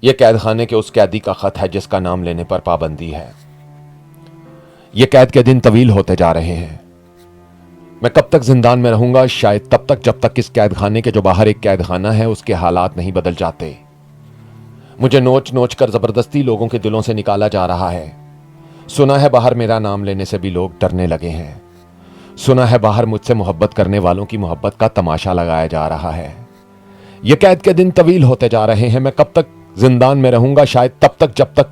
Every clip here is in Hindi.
यह कैद खाने के उस कैदी का खत है जिसका नाम लेने पर पाबंदी है। ये कैद के दिन तवील होते जा रहे हैं। मैं कब तक जिंदान में रहूंगा? शायद तब तक जब तक इस कैद खाने के जो बाहर एक कैद खाना है उसके हालात नहीं बदल जाते। मुझे नोच नोच कर जबरदस्ती लोगों के दिलों से निकाला जा रहा है। सुना है बाहर मेरा नाम लेने से भी लोग डरने लगे हैं। सुना है बाहर मुझसे मोहब्बत करने वालों की मोहब्बत का तमाशा लगाया जा रहा है। ये कैद के दिन तवील होते जा रहे हैं। मैं कब तक जिंदान में रहूंगा? शायद तब तक जब तक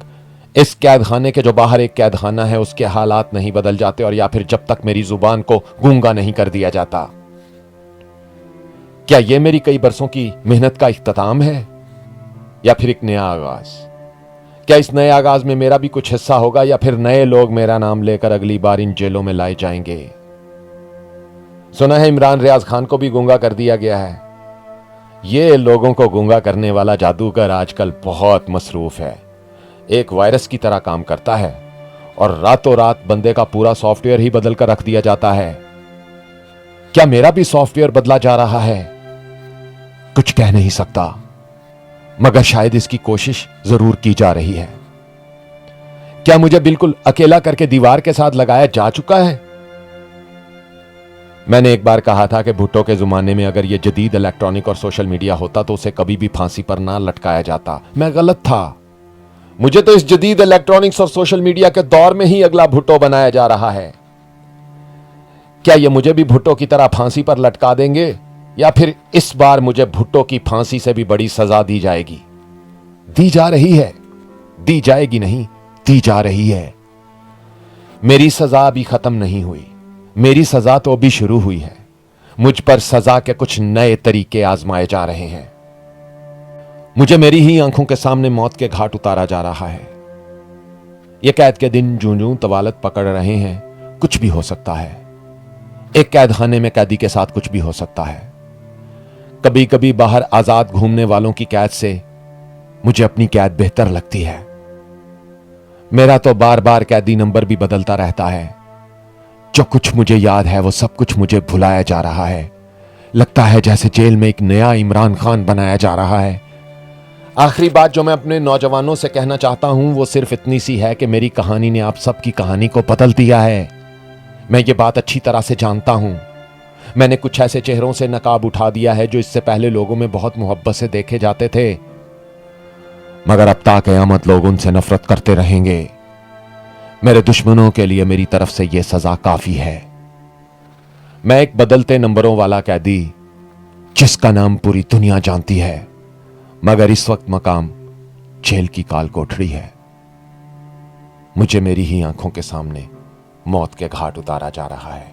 इस कैद खाने के जो बाहर एक कैद खाना है उसके हालात नहीं बदल जाते, और या फिर जब तक मेरी जुबान को गूंगा नहीं कर दिया जाता। क्या यह मेरी कई बरसों की मेहनत का इख्तिताम है या फिर एक नया आगाज? क्या इस नए आगाज में मेरा भी कुछ हिस्सा होगा या फिर नए लोग मेरा नाम लेकर अगली बार इन जेलों में लाए जाएंगे? सुना है इमरान रियाज खान को भी गूंगा कर दिया गया है। ये लोगों को गूंगा करने वाला जादूगर आजकल बहुत मसरूफ है। एक वायरस की तरह काम करता है और रातों रात बंदे का पूरा सॉफ्टवेयर ही बदल कर रख दिया जाता है। क्या मेरा भी सॉफ्टवेयर बदला जा रहा है? कुछ कह नहीं सकता, मगर शायद इसकी कोशिश जरूर की जा रही है। क्या मुझे बिल्कुल अकेला करके दीवार के साथ लगाया जा चुका है? मैंने एक बार कहा था कि भुट्टो के जमाने में अगर यह जदीद इलेक्ट्रॉनिक और सोशल मीडिया होता तो उसे कभी भी फांसी पर ना लटकाया जाता। मैं गलत था। मुझे तो इस जदीद इलेक्ट्रॉनिक्स और सोशल मीडिया के दौर में ही अगला भुट्टो बनाया जा रहा है। क्या यह मुझे भी भुट्टो की तरह फांसी पर लटका देंगे या फिर इस बार मुझे भुट्टो की फांसी से भी बड़ी सजा दी जाएगी? दी जा रही है, दी जाएगी नहीं, दी जा रही है। मेरी सजा अभी खत्म नहीं हुई। मेरी सजा तो अभी शुरू हुई है। मुझ पर सजा के कुछ नए तरीके आजमाए जा रहे हैं। मुझे मेरी ही आंखों के सामने मौत के घाट उतारा जा रहा है। ये कैद के दिन जूं जूं तवालत पकड़ रहे हैं, कुछ भी हो सकता है। एक कैद खाने में कैदी के साथ कुछ भी हो सकता है। कभी कभी बाहर आजाद घूमने वालों की कैद से मुझे अपनी कैद बेहतर लगती है। मेरा तो बार बार कैदी नंबर भी बदलता रहता है। जो कुछ मुझे याद है वो सब कुछ मुझे भुलाया जा रहा है। लगता है जैसे जेल में एक नया इमरान खान बनाया जा रहा है। आखिरी बात जो मैं अपने नौजवानों से कहना चाहता हूं वो सिर्फ इतनी सी है कि मेरी कहानी ने आप सबकी कहानी को बदल दिया है। मैं ये बात अच्छी तरह से जानता हूं। मैंने कुछ ऐसे चेहरों से नकाब उठा दिया है जो इससे पहले लोगों में बहुत मोहब्बत से देखे जाते थे, मगर अब ता क़यामत लोग उनसे नफरत करते रहेंगे। मेरे दुश्मनों के लिए मेरी तरफ से यह सजा काफी है। मैं एक बदलते नंबरों वाला कैदी जिसका नाम पूरी दुनिया जानती है, मगर इस वक्त मकाम जेल की काल कोठरी है। मुझे मेरी ही आंखों के सामने मौत के घाट उतारा जा रहा है।